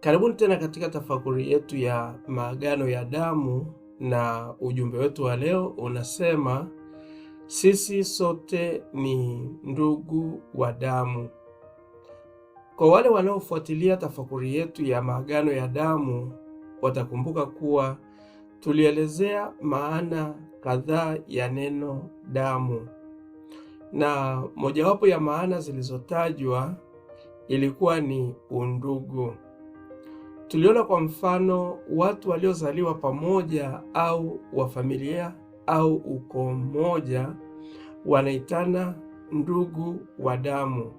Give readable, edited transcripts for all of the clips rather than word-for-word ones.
Karibuni tena katika tafakuri yetu ya maagano ya damu, na ujumbe wetu wa leo unasema sisi sote ni ndugu wa damu. Kwa wale wanaofuatilia tafakuri yetu ya maagano ya damu, watakumbuka kuwa tulielezea maana kadhaa ya neno damu, na mojawapo ya maana zilizotajwa ilikuwa ni undugu. Tuliona kwa mfano watu waliozaliwa pamoja au wa familia au ukoo mmoja wanaitana ndugu wa damu.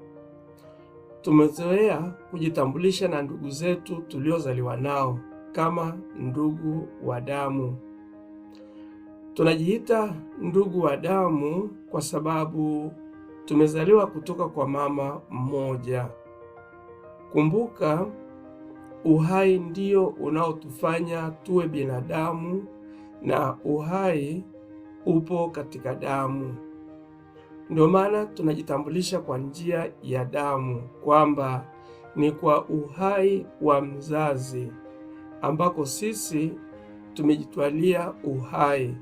Tumezoea kujitambulisha na ndugu zetu tuliozaliwa nao kama ndugu wa damu. Tunajiita ndugu wa damu kwa sababu tumezaliwa kutoka kwa mama mmoja. Kumbuka, uhai ndio unaotufanya tuwe binadamu, na uhai upo katika damu. Ndio maana tunajitambulisha kwa njia ya damu, kwamba ni kwa uhai wa mzazi ambako sisi tumejitwalia uhai.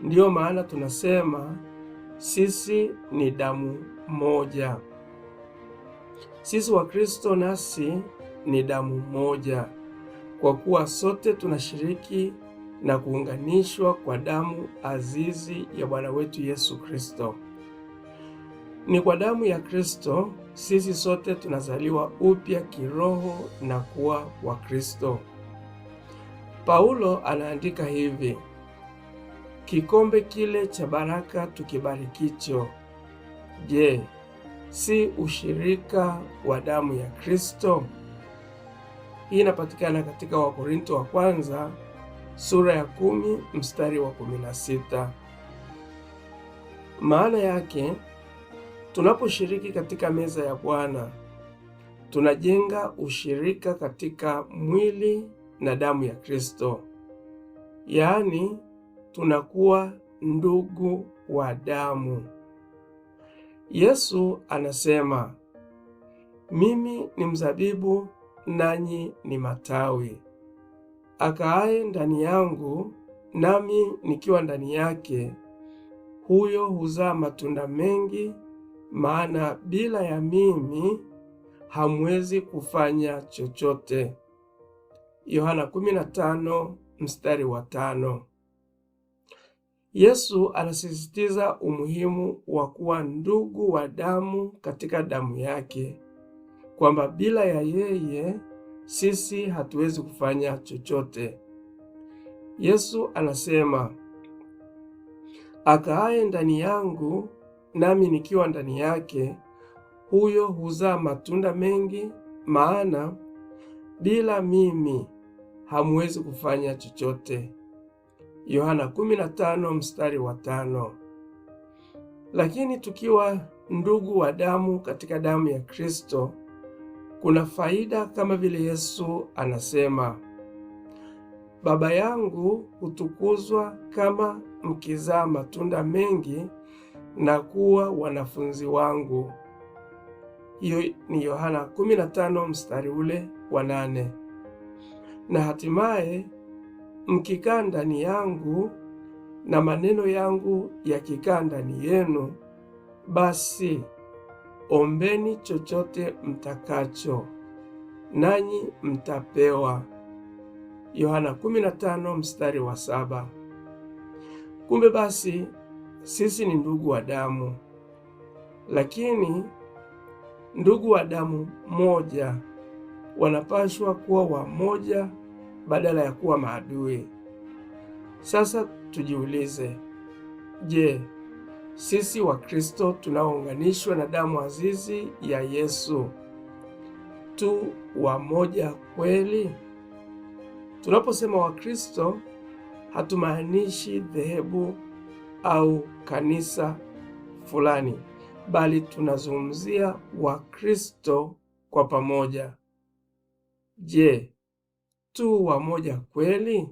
Ndiyo maana tunasema sisi ni damu moja. Sisi Wakristo nasi ni damu moja, kwa kuwa sote tunashiriki na kuunganishwa kwa damu azizi ya Bwana wetu Yesu Kristo. Ni kwa damu ya Kristo sisi sote tunazaliwa upya kiroho na kuwa wa Kristo. Paulo anaandika hivi: kikombe kile cha baraka tukibarikicho, je, si ushirika wa damu ya Kristo? Hii inapatikana katika Wakorintho wa kwanza sura ya 10 mstari wa 16. Maana yake, tunaposhiriki katika meza ya Bwana tunajenga ushirika katika mwili na damu ya Kristo, yaani tunakuwa ndugu wa damu. Yesu anasema, mimi ni mzabibu nanyi ni matawi. Akaaye ndani yangu nami nikiwa ndani yake, huyo huzaa matunda mengi, maana bila ya mimi hamwezi kufanya chochote. Yohana 15 mstari wa 5. Yesu anasisitiza umuhimu wa kuwa ndugu wa damu katika damu yake, kwamba bila ya yeye sisi hatuwezi kufanya chochote. Yesu anasema, akaaye ndani yangu nami nikiwa ndani yake, huyo huzaa matunda mengi, maana bila mimi hamwezi kufanya chochote. Yohana 15 mstari wa 5. Lakini tukiwa ndugu wa damu katika damu ya Kristo, kuna faida kama vile Yesu anasema, Baba yangu hutukuzwa kama mkizaa matunda mengi na kuwa wanafunzi wangu. Hiyo ni Yohana 15 mstari ule wa 8. Na hatimaye mkikaa ndani yangu na maneno yangu yakikaa ndani yenu, basi ombeni chochote mtakacho, nanyi mtapewa. Yohana 15 mstari wa 7. Kumbe basi sisi ni ndugu wa damu, lakini ndugu wa damu moja wanapaswa kuwa wamoja badala ya kuwa maadui. Sasa tujiulize, je, sisi Wakristo tunaounganishwa na damu azizi ya Yesu tu wamoja kweli? Tunaposema Wakristo, hatumaanishi dhehebu au kanisa fulani, bali tunazungumzia Wakristo kwa pamoja. Je, tu wamoja kweli?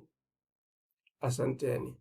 Asanteni.